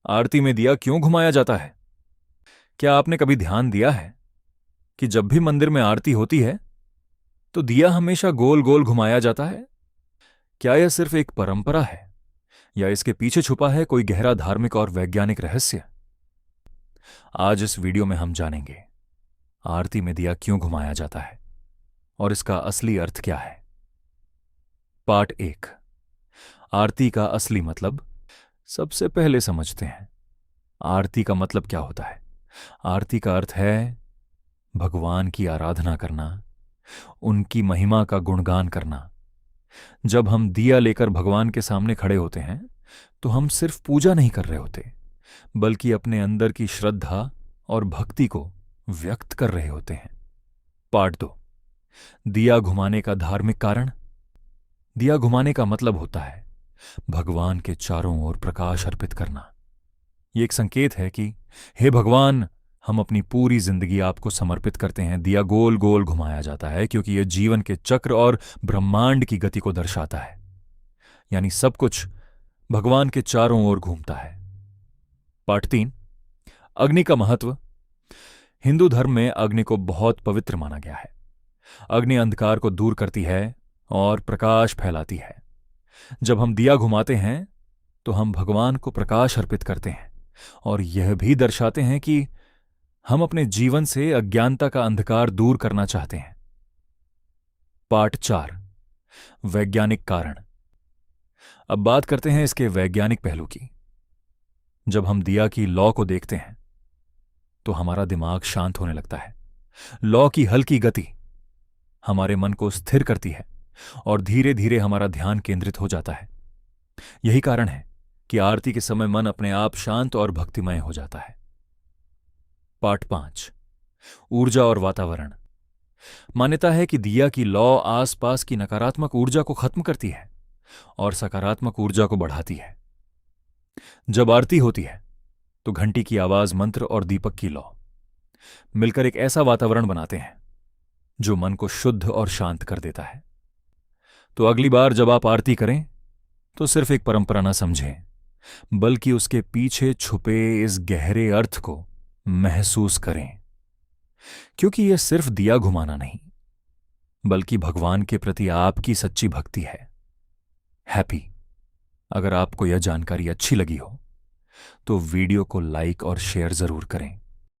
आरती में दिया क्यों घुमाया जाता है? क्या आपने कभी ध्यान दिया है कि जब भी मंदिर में आरती होती है तो दिया हमेशा गोल गोल घुमाया जाता है? क्या यह सिर्फ एक परंपरा है या इसके पीछे छुपा है कोई गहरा धार्मिक और वैज्ञानिक रहस्य? आज इस वीडियो में हम जानेंगे आरती में दिया क्यों घुमाया जाता है और इसका असली अर्थ क्या है। पार्ट 1, आरती का असली मतलब। सबसे पहले समझते हैं आरती का मतलब क्या होता है। आरती का अर्थ है भगवान की आराधना करना, उनकी महिमा का गुणगान करना। जब हम दिया लेकर भगवान के सामने खड़े होते हैं तो हम सिर्फ पूजा नहीं कर रहे होते, बल्कि अपने अंदर की श्रद्धा और भक्ति को व्यक्त कर रहे होते हैं। पार्ट 2, दिया घुमाने का धार्मिक कारण। दिया घुमाने का मतलब होता है भगवान के चारों ओर प्रकाश अर्पित करना। यह एक संकेत है कि हे भगवान, हम अपनी पूरी जिंदगी आपको समर्पित करते हैं। दिया गोल गोल घुमाया जाता है क्योंकि यह जीवन के चक्र और ब्रह्मांड की गति को दर्शाता है, यानी सब कुछ भगवान के चारों ओर घूमता है। पार्ट 3, अग्नि का महत्व। हिंदू धर्म में अग्नि को बहुत पवित्र माना गया है। अग्नि अंधकार को दूर करती है और प्रकाश फैलाती है। जब हम दिया घुमाते हैं तो हम भगवान को प्रकाश अर्पित करते हैं और यह भी दर्शाते हैं कि हम अपने जीवन से अज्ञानता का अंधकार दूर करना चाहते हैं। पार्ट 4, वैज्ञानिक कारण। अब बात करते हैं इसके वैज्ञानिक पहलू की। जब हम दिया की लौ को देखते हैं तो हमारा दिमाग शांत होने लगता है। लौ की हल्की गति हमारे मन को स्थिर करती है और धीरे धीरे हमारा ध्यान केंद्रित हो जाता है। यही कारण है कि आरती के समय मन अपने आप शांत और भक्तिमय हो जाता है। पार्ट 5, ऊर्जा और वातावरण। मान्यता है कि दिया की लौ आसपास की नकारात्मक ऊर्जा को खत्म करती है और सकारात्मक ऊर्जा को बढ़ाती है। जब आरती होती है तो घंटी की आवाज, मंत्र और दीपक की लौ मिलकर एक ऐसा वातावरण बनाते हैं जो मन को शुद्ध और शांत कर देता है। तो अगली बार जब आप आरती करें तो सिर्फ एक परंपरा ना समझें, बल्कि उसके पीछे छुपे इस गहरे अर्थ को महसूस करें, क्योंकि यह सिर्फ दिया घुमाना नहीं, बल्कि भगवान के प्रति आपकी सच्ची भक्ति है। हैप्पी। अगर आपको यह जानकारी अच्छी लगी हो तो वीडियो को लाइक और शेयर जरूर करें।